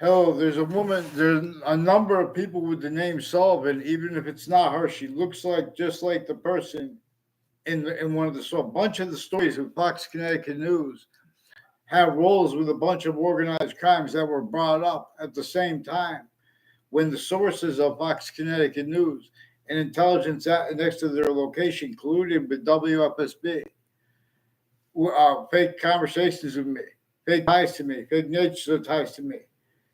Hell, there's a number of people with the name Sullivan. Even if it's not her, she looks like just like the person in one of the so a bunch of the stories with Fox Connecticut News have roles with a bunch of organized crimes that were brought up at the same time when the sources of Fox Connecticut News and intelligence next to their location colluded with WFSB, fake conversations with me, fake ties to me, fake nature ties to me,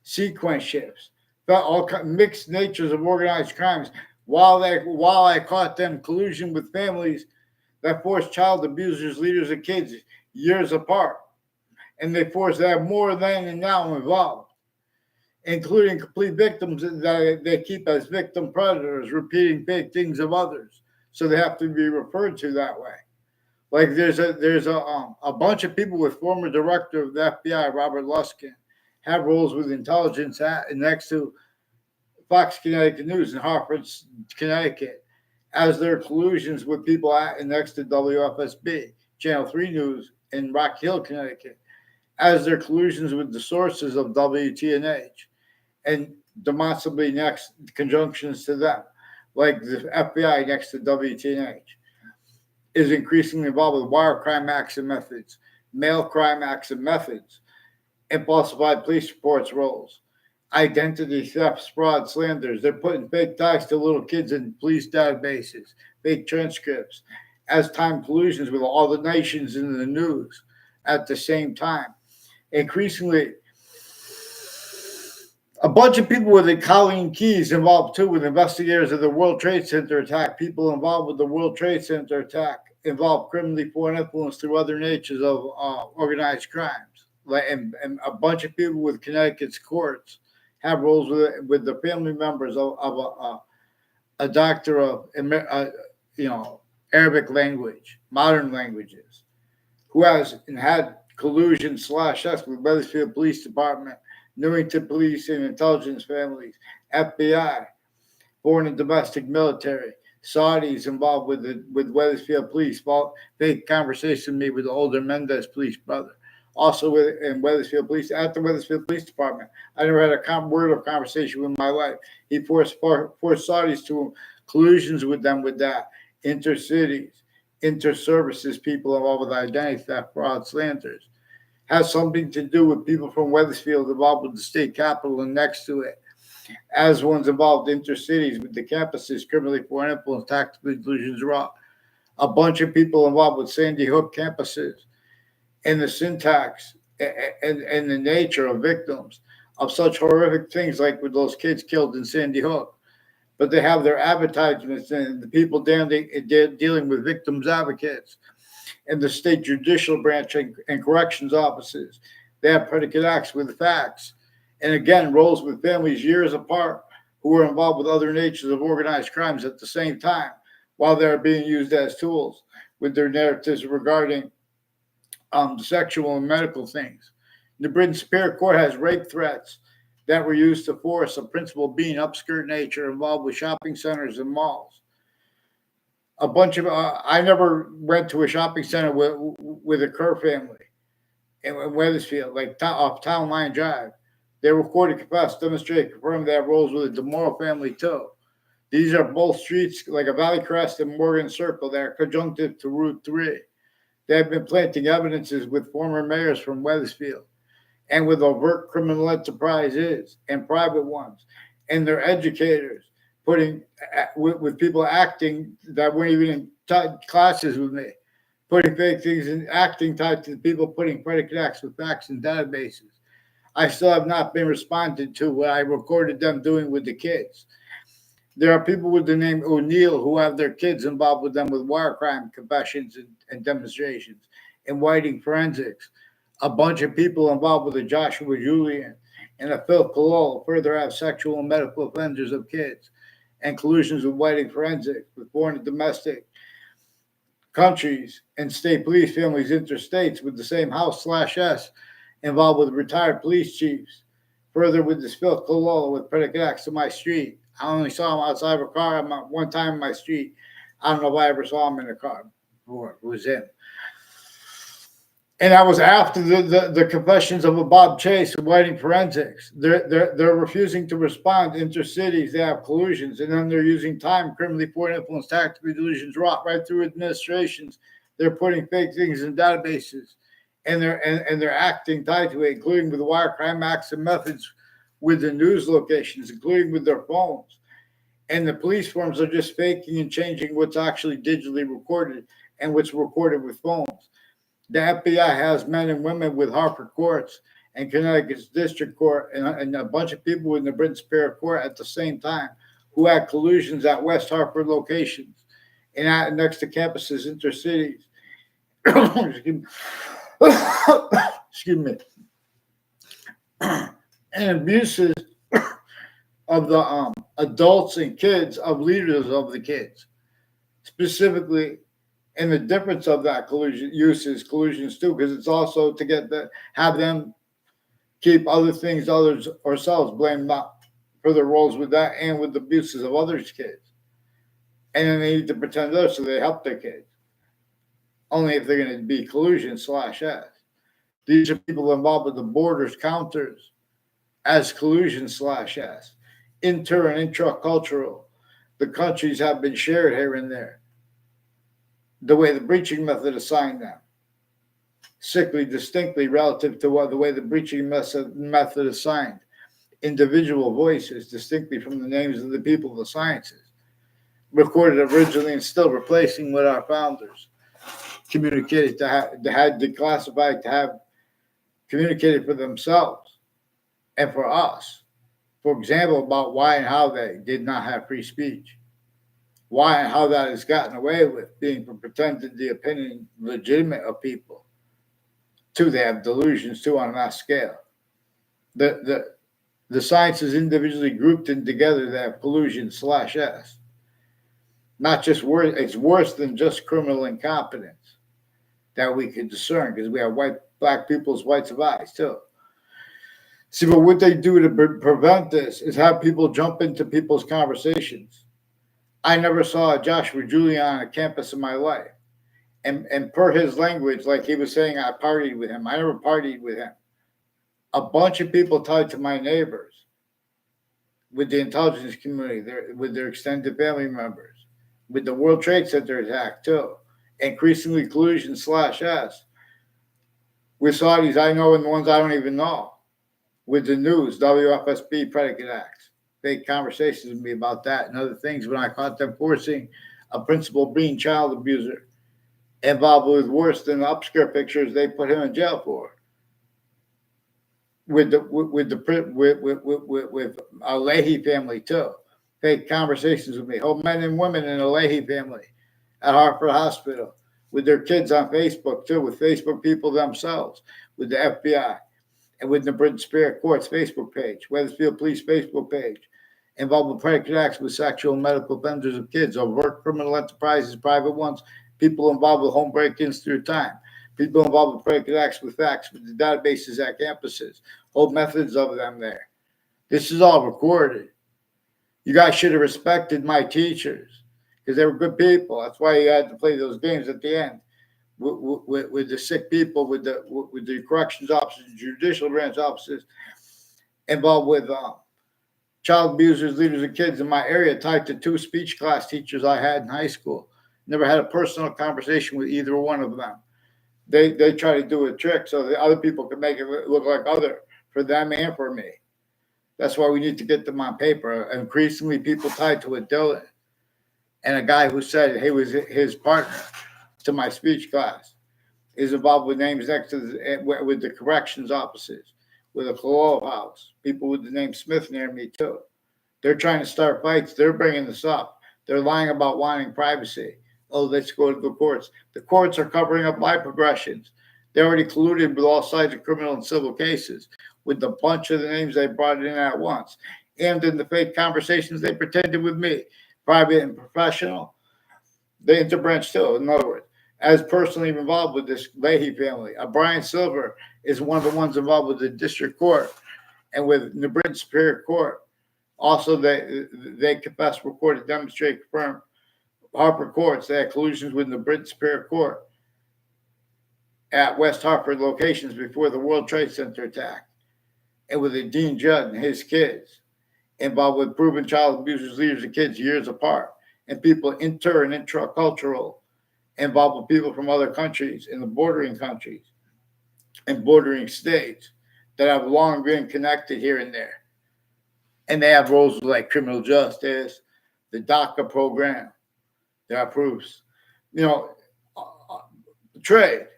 sequence shifts, all mixed natures of organized crimes. While I caught them collusion with families that forced child abusers, leaders, and kids years apart, and they forced to have more then and now involved, including complete victims that they keep as victim predators, repeating fake things of others, so they have to be referred to that way. Like there's a bunch of people with former director of the FBI, Robert Luskin, have roles with intelligence next to Fox Connecticut News in Hartford, Connecticut, as their collusions with people next to WFSB, Channel 3 News in Rock Hill, Connecticut, as their collusions with the sources of WTNH and demonstrably next conjunctions to them, like the FBI next to WTNH, is increasingly involved with wire crime acts and methods, mail crime acts and methods, and falsified police reports roles, identity thefts, fraud, slanders. They're putting fake ties to little kids in police databases, fake transcripts, as time collusions with all the nations in the news at the same time. Increasingly, a bunch of people with the Colleen Keys involved too, with investigators of the World Trade Center attack, people involved with the World Trade Center attack, involved criminally foreign influence through other natures of organized crimes. And a bunch of people with Connecticut's courts have roles with the family members of a doctor of you know Arabic language, modern languages, who has and had collusion slash sex with Weathersfield Police Department, Newington Police and Intelligence Families, FBI, foreign and domestic military, Saudis involved with Weathersfield Police. Fake conversation with me with the older Mendez police brother. Also with in Weathersfield Police at the Weathersfield Police Department. I never had a word of conversation with my life. He forced Saudis to collusions with them with that intercities, inter-services people involved with identity theft, fraud, slanders. Has something to do with people from Weathersfield involved with the state capitol and next to it, as ones involved intercities with the campuses, criminally foreign influence, tactical delusions, raw. A bunch of people involved with Sandy Hook campuses and the syntax and the nature of victims of such horrific things like with those kids killed in Sandy Hook. But they have their advertisements and the people dealing with victims advocates and the state judicial branch and corrections offices. They have predicate acts with facts. And again, roles with families years apart who are involved with other natures of organized crimes at the same time while they're being used as tools with their narratives regarding sexual and medical things. The Britain Superior Court has rape threats that were used to force a principal being upskirt nature involved with shopping centers and malls. A bunch of I never went to a shopping center with a Kerr family in Weathersfield, like off Town Line Drive. They recorded, confessed, demonstrated, confirmed they have roles with the DeMoro family too. These are both streets like a Valley Crest and Morgan Circle that are conjunctive to Route 3. They have been planting evidences with former mayors from Weathersfield and with overt criminal enterprises and private ones, and their educators putting with people acting that weren't even in classes with me, putting fake things and acting tied to people putting predicate acts with facts and databases. I still have not been responded to what I recorded them doing with the kids. There are people with the name O'Neill who have their kids involved with them with wire crime confessions and demonstrations and whiting forensics. A bunch of people involved with the Joshua Julian and a Phil Colol further have sexual and medical offenders of kids and collusions with whiting forensics with foreign and domestic countries and state police families interstates with the same house slash S involved with retired police chiefs. Further with the Phil Colol with predicate acts to my street. I only saw him outside of a car one time in my street. I don't know if I ever saw him in a car before. It was him. And that was after the confessions of a Bob Chase and wedding forensics. They're refusing to respond. Intercities, they have collusions, and then they're using time, criminally foreign influence, tactically delusions, right through administrations. They're putting fake things in databases, and they're acting tied to it, including with the wire crime acts and methods, with the news locations, including with their phones. And the police forms are just faking and changing what's actually digitally recorded and what's recorded with phones. The FBI has men and women with Harper courts and Connecticut's district court and a bunch of people in the Britain Superior Court at the same time who had collusions at West Harper locations and at next to campuses intercities. Excuse me. And abuses of the adults and kids of leaders of the kids, specifically. And the difference of that collusion use is collusions too, because it's also to get have them keep other things, others ourselves blamed for their roles with that and with the abuses of others' kids. And then they need to pretend others so they help their kids. Only if they're going to be collusion/S. These are people involved with the borders counters as collusion/S. Inter and intracultural. The countries have been shared here and there. The way the breaching method assigned them, sickly distinctly relative to the way the breaching method assigned individual voices distinctly from the names of the people of the sciences, recorded originally and still replacing what our founders communicated had declassified to have communicated for themselves and for us. For example, about why and how they did not have free speech. Why and how that is gotten away with, being pretended the opinion legitimate of people. Two, they have delusions too on a mass scale. The sciences individually grouped in together, they have collusion/S. Not just worse, it's worse than just criminal incompetence that we can discern because we have black people's whites of eyes too. See, but what they do to prevent this is have people jump into people's conversations. I never saw Joshua Julian on a campus in my life. And per his language, like he was saying, I partied with him. I never partied with him. A bunch of people tied to my neighbors with the intelligence community, with their extended family members, with the World Trade Center attack too. Increasingly collusion/S with Saudis I know and the ones I don't even know. With the news, WFSB predicate acts. Fake conversations with me about that and other things when I caught them forcing a principal being child abuser involved with worse than the upskirt pictures they put him in jail for. With a Leahy family too. Fake conversations with me. Whole men and women in a Leahy family at Hartford Hospital with their kids on Facebook too, with Facebook people themselves, with the FBI. And with the Britain Superior Court's Facebook page, Wethersfield Police Facebook page, involved with predicate acts with sexual and medical offenders of kids, overt criminal enterprises, private ones, people involved with home break-ins through time, people involved with predicate acts with facts, with the databases at campuses, whole methods of them there. This is all recorded. You guys should have respected my teachers because they were good people. That's why you had to play those games at the end. With the sick people, with the corrections officers, judicial branch officers involved with child abusers, leaders of kids in my area, tied to 2 speech class teachers I had in high school. Never had a personal conversation with either one of them. They try to do a trick so the other people can make it look like other for them and for me. That's why we need to get them on paper. Increasingly, people tied to a Dylan and a guy who said he was his partner to my speech class is involved with names next to with the corrections officers, with a Collusions house, people with the name Smith near me too. They're trying to start fights. They're bringing this up. They're lying about wanting privacy. Oh, let's go to the courts. The courts are covering up my progressions. They already colluded with all sides of criminal and civil cases with the bunch of the names they brought in at once. And in the fake conversations they pretended with me, private and professional, they interbranch too, in other words. As personally involved with this Leahy family. Brian Silver is one of the ones involved with the district court and with the Britain Superior Court. Also, they confessed, recorded, demonstrate, confirm Harper courts. They had collusions with the Britain Superior Court at West Hartford locations before the World Trade Center attack, and with Dean Judd and his kids, involved with proven child abusers, leaders, and kids years apart, and people inter and intracultural, involved with people from other countries in the bordering countries and bordering states that have long been connected here and there. And they have roles like criminal justice, the DACA program. There are proofs. Trade.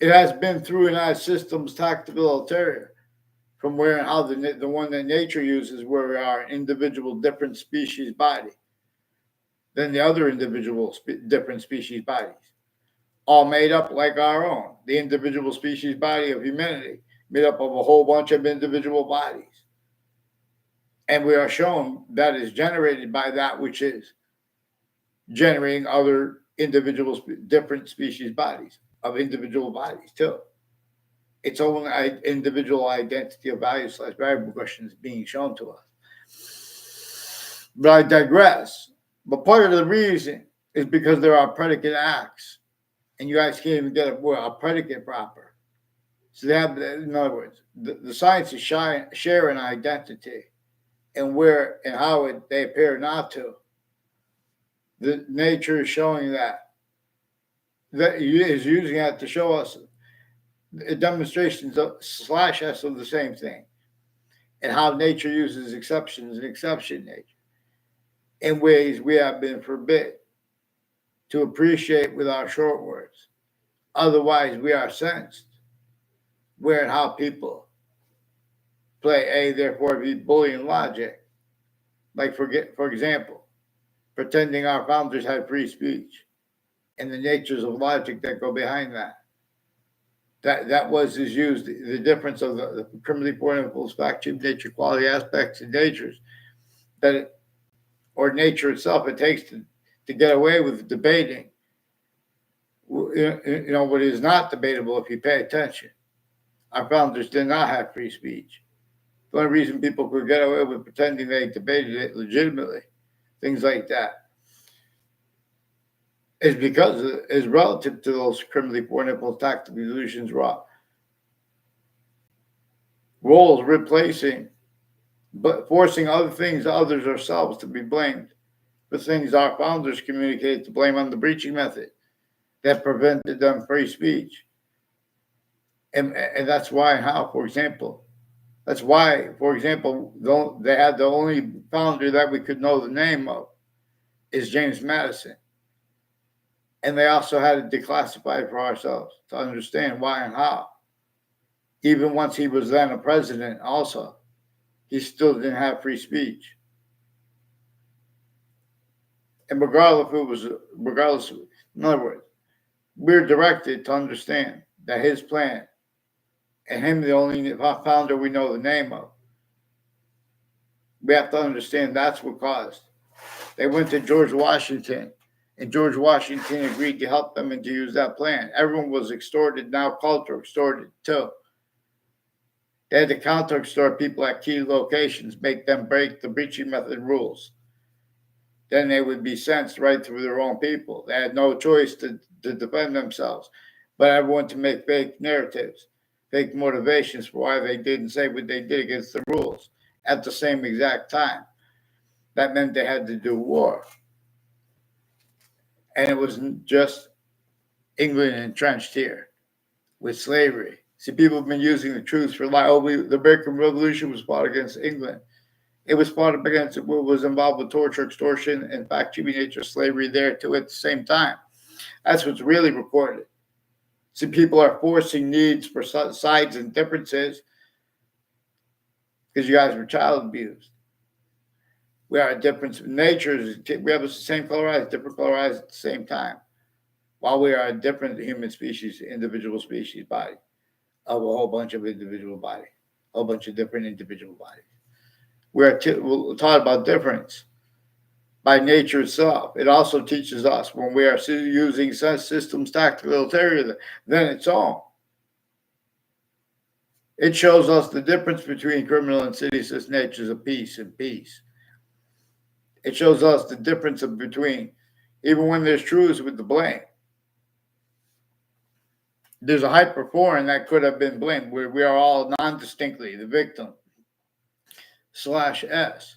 It has been through United Systems tactical ulterior, from where and how the one that nature uses, where we are an individual different species body than the other individual different species bodies, all made up like our own, the individual species body of humanity, made up of a whole bunch of individual bodies. And we are shown that is generated by that which is generating other individual different species bodies of individual bodies too. Its own individual identity of value / variable questions being shown to us. But I digress. But part of the reason is because there are predicate acts, and you guys can't even get a predicate proper. So they have, in other words, the sciences share an identity, and where and how they appear not to. The nature is showing that is using that to show us demonstrations of / of the same thing, and how nature uses exceptions and exception nature in ways we have been forbid to appreciate with our short words. Otherwise, we are sensed where and how people play A, therefore be Boolean logic. Like, for example, pretending our founders had free speech and the natures of logic that go behind that. That was used, the difference of the primitive impulse, fact, nature, quality aspects, and natures, or nature itself, it takes to get away with debating, what is not debatable if you pay attention. Our founders did not have free speech. The only reason people could get away with pretending they debated it legitimately, things like that, is because is relative to those criminally born impulse tactical illusions roles replacing, but forcing other things, others ourselves, to be blamed for things our founders communicated to blame on the breaching method that prevented them free speech. And that's why and how, for example, they had the only founder that we could know the name of is James Madison. And they also had to declassify it for ourselves to understand why and how. Even once he was then a president also, he still didn't have free speech. And regardless, in other words, we're directed to understand that his plan, and him the only founder we know the name of, we have to understand that's what caused. They went to George Washington, and George Washington agreed to help them and to use that plan. Everyone was extorted, now culture extorted too. They had to counter-extort people at key locations, make them break the breaching method rules. Then they would be sentenced right through their own people. They had no choice to defend themselves, but everyone to make fake narratives, fake motivations for why they didn't say what they did against the rules at the same exact time. That meant they had to do war. And it wasn't just England entrenched here with slavery. See, people have been using the truth for the American Revolution was fought against England. It was fought against what was involved with torture, extortion, and fact-cheating nature, slavery there too at the same time. That's what's really reported. See, people are forcing needs for sides and differences because you guys were child abused. We are a different nature. We have the same color eyes, different color eyes at the same time. While we are a different human species, individual species body of a whole bunch of individual bodies, a whole bunch of different individual bodies. We're taught about difference by nature itself. It also teaches us when we are using systems tactical ulterior than its own. It shows us the difference between criminal and seditious natures of peace and peace. It shows us the difference between, even when there's truths with the blame. There's a hyperforeign that could have been blamed, where we are all non-distinctly the victim slash S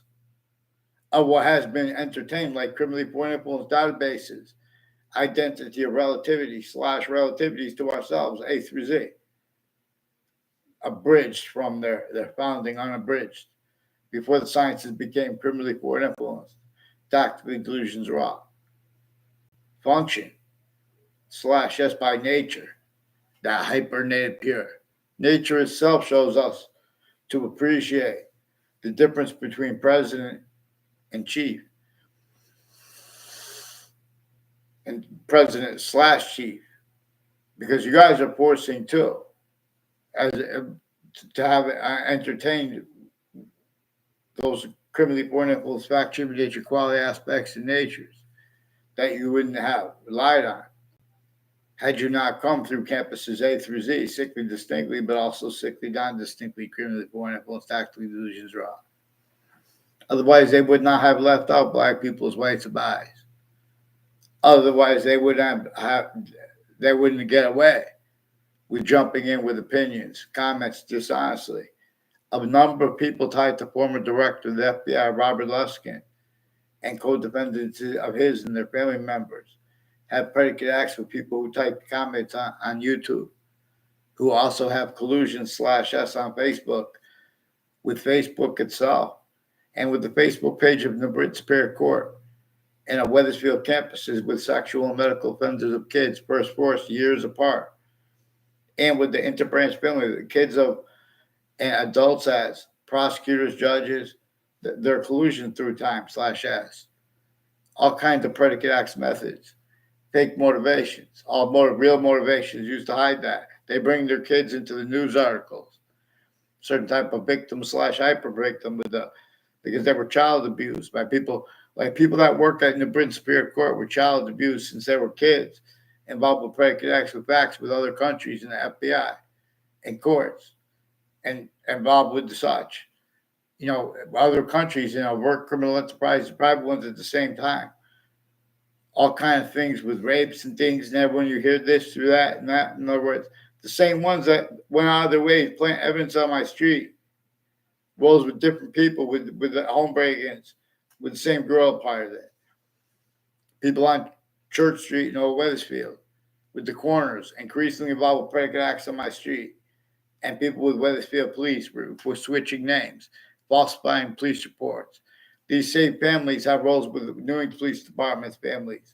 of what has been entertained, like criminally point influence databases, identity of relativity slash relativities to ourselves, A through Z, abridged from their founding, unabridged, before the sciences became criminally forward influenced, tactically delusions raw. Function slash S by nature, that hypernative pure. Nature itself shows us to appreciate the difference between president and chief, and president slash chief, because you guys are forcing too, as to have entertained those criminally born influence fact nature quality aspects and natures that you wouldn't have relied on had you not come through campuses A through Z, sickly distinctly, but also sickly non-distinctly criminally born influence tactically delusions raw. Otherwise, they would not have left out black people as whites of eyes. Otherwise, they wouldn't get away with jumping in with opinions, comments dishonestly. A number of people tied to former director of the F.B.I. Robert Luskin and co-defendants of his and their family members have predicate acts with people who type comments on YouTube, who also have collusions /S on Facebook, with Facebook itself, and with the Facebook page of the British Superior Court and of Wethersfield campuses with sexual and medical offenders of kids first forced years apart, and with the interbranch family, the kids of and adults as prosecutors, judges, their collusion through time /S, all kinds of predicate acts methods, fake motivations, all real motivations used to hide that. They bring their kids into the news articles, certain type of victim /hyper victim because they were child abused by people, like people that work in the British Superior Court were child abused since they were kids, involved with predicate acts with facts with other countries in the FBI and courts, and involved with such, other countries, work criminal enterprises, private ones at the same time. All kind of things with rapes and things, and everyone you hear this through that and that. In other words, the same ones that went out of their way to plant evidence on my street, rolls with different people with the home break-ins, with the same girl part of it. People on Church Street in Old Wethersfield, with the corners, increasingly involved with predicate acts on my street, and people with Wethersfield police were switching names, falsifying police reports. These same families have roles with the New England Police Department's families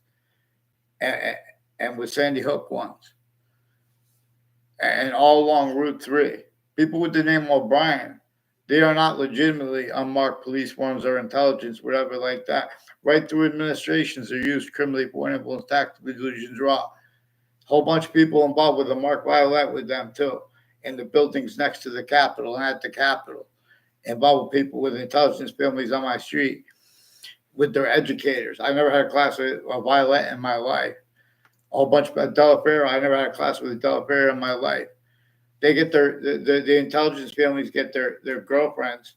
and with Sandy Hook ones. And all along Route 3. People with the name O'Brien, they are not legitimately unmarked police forms or intelligence, whatever like that. Right through administrations are used criminally for influence, tactical delusions raw. A whole bunch of people involved with a Mark Violet with them too, in the buildings next to the Capitol and at the Capitol. Involved with people with intelligence families on my street, with their educators. I never had a class with a Violet in my life. A whole bunch of Delafair. I never had a class with a Delafair in my life. They get the intelligence families get their girlfriends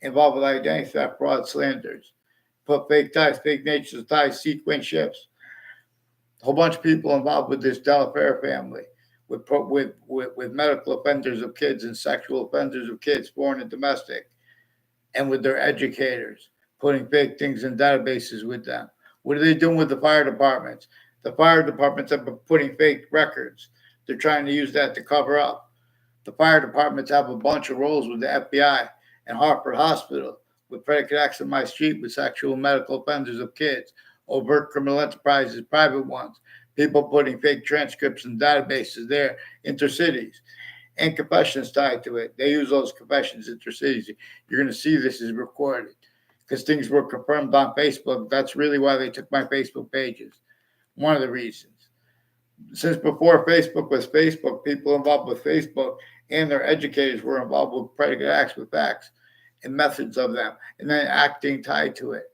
involved with identity theft, fraud, slanders, put fake ties, fake natures ties, sequence shifts. A whole bunch of people involved with this Delafair family, with medical offenders of kids and sexual offenders of kids, foreign and domestic, and with their educators, putting fake things in databases with them. What are they doing with the fire departments? The fire departments have been putting fake records. They're trying to use that to cover up. The fire departments have a bunch of roles with the FBI and Hartford Hospital, with predicate acts on my street with sexual and medical offenders of kids, overt criminal enterprises, private ones, people putting fake transcripts in databases there, intercities, and confessions tied to it. They use those confessions intercities. You're going to see this is recorded because things were confirmed on Facebook. That's really why they took my Facebook pages. One of the reasons. Since before Facebook was Facebook, people involved with Facebook and their educators were involved with predicate acts with facts and methods of them, and then acting tied to it.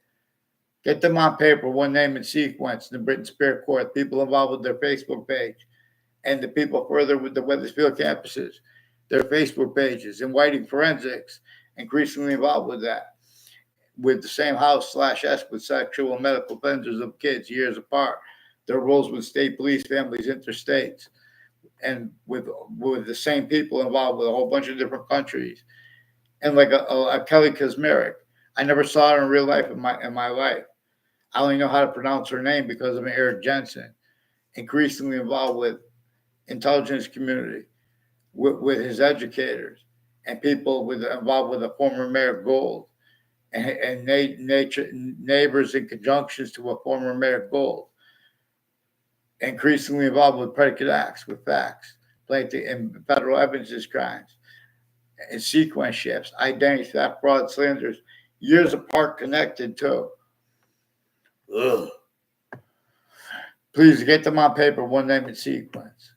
Get them on paper, one name and sequence in the British Superior Court, people involved with their Facebook page, and the people further with the Wethersfield campuses, their Facebook pages, and Whiting Forensics, increasingly involved with that, with the same house /S with sexual and medical offenders of kids years apart, their roles with state police families, interstates, and with the same people involved with a whole bunch of different countries, and like a Kelly Kazmarek. I never saw her in real life in my life. I only know how to pronounce her name because of Eric Jensen. Increasingly involved with intelligence community, with his educators, and people involved with the former Mayor Gold, and neighbors in conjunctions to a former Mayor Gold. Increasingly involved with predicate acts, with facts, plaintiff and federal evidence crimes, and sequence shifts, identity theft, fraud, slanders, years apart, connected too. Ugh. Please get them on paper, one name and sequence.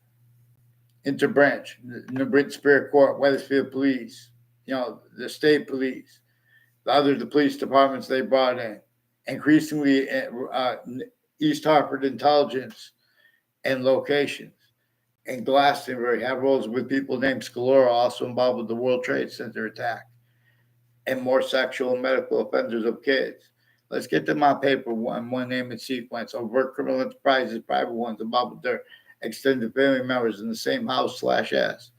Interbranch, New Britain Superior Court, Wethersfield Police, the state police, the police departments they brought in. Increasingly, East Hartford intelligence and locations. And Glastonbury have roles with people named Scalora, also involved with the World Trade Center attack, and more sexual and medical offenders of kids. Let's get them on paper, one name and sequence. Overt criminal enterprises, private ones involved with their extended family members in the same house/s.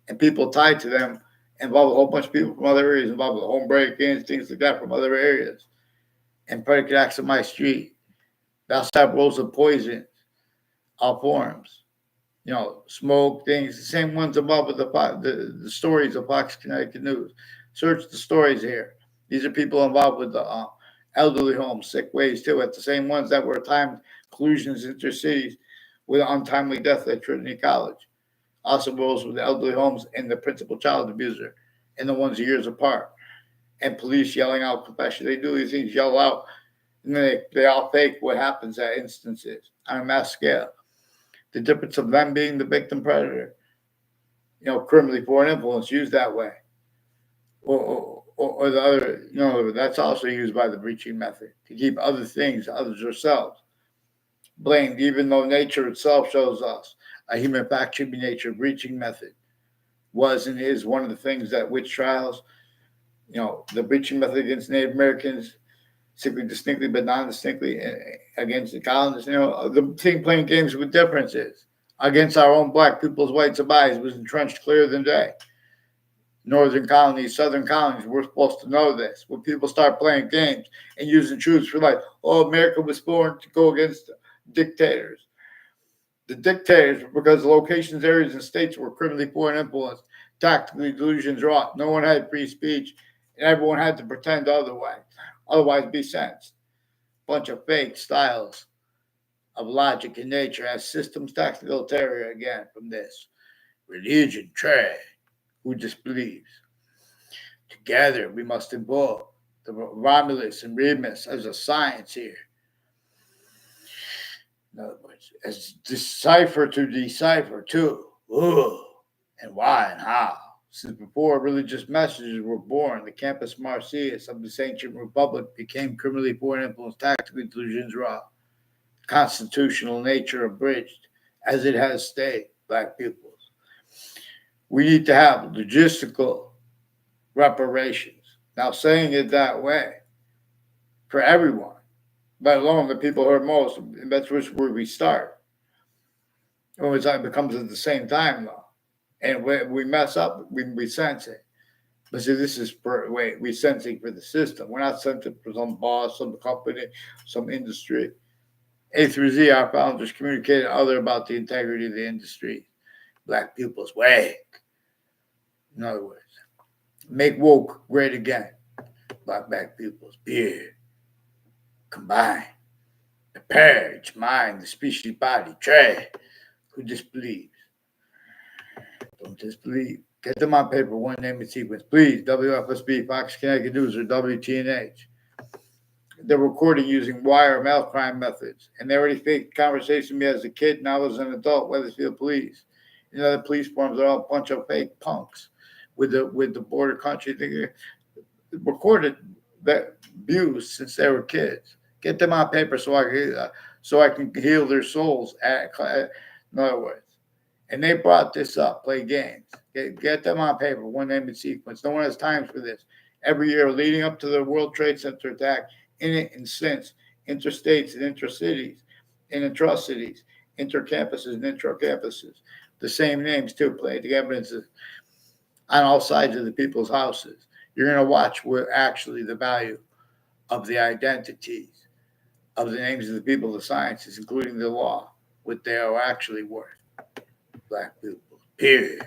And people tied to them involve a whole bunch of people from other areas, involved with home break-ins, things like that from other areas. And predicate acts on my street. Thou have roles of poison, all forms. Smoke things, the same ones involved with the stories of Fox Connecticut News. Search the stories here. These are people involved with the elderly homes, sick ways too, at the same ones that were timed collusions intercities with untimely death at Trinity College. Also roles with the elderly homes and the principal child abuser, and the ones years apart. And police yelling out confession. They do these things, yell out, and then they all fake what happens at instances on a mass scale. The difference of them being the victim predator, criminally foreign influence used that way. Or the other, that's also used by the breaching method to keep other things, others ourselves, blamed, even though nature itself shows us a human fact should be nature. Breaching method was and is one of the things that witch trials, the breaching method against Native Americans, simply distinctly but non-distinctly against the colonists, the thing playing games with differences against our own black people's white survivors was entrenched clearer than day. Northern colonies, southern colonies, we're supposed to know this. When people start playing games and using truths for like, America was born to go against dictators. The dictators, because locations, areas, and states were criminally foreign influenced, tactically delusions wrought. No one had free speech, and everyone had to pretend otherwise be sentenced. Bunch of fake styles of logic in nature as systems tactical terror again from this. Religion, trade, who disbelieves. Together we must involve the Romulus and Remus as a science here. In other words, as decipher to decipher too. Ooh, and why and how. Since before religious messages were born, the campus Marcius of this ancient republic became criminally foreign influenced tactically delusions raw. Constitutional nature abridged, as it has stayed, black peoples. We need to have logistical reparations. Now, saying it that way for everyone, let alone the people who are most, that's where we start. When it becomes at the same time, though. And when we mess up, we sense it. But see, this is we sensing for the system. We're not sensing for some boss, some company, some industry. A through Z, our founders communicated other about the integrity of the industry. Black people's wake. In other words, make woke great again. Black people's beard. Combine. Prepare each mind, the species body, trade. Who disbelieves? Don't disbelieve. Get them on paper, one name and sequence. Please, WFSB, Fox Connecticut News, or WTNH. They're recording using wire mail crime methods. And they already faked conversation with me as a kid, now as an adult, Wethersfield Police. And other police forms are all a bunch of fake punks with the border country thing. Recorded that views since they were kids. Get them on paper so I can heal their souls. In other words. And they brought this up, play games. Get them on paper, one name and sequence. No one has time for this. Every year leading up to the World Trade Center attack, in it and since, interstates and intercities, and introcities, intercampuses and intracampuses. the same names too, planting evidence on all sides of the people's houses. You're going to watch where actually the value of the identities of the names of the people, the sciences, including the law, what they are actually worth. Black people, period.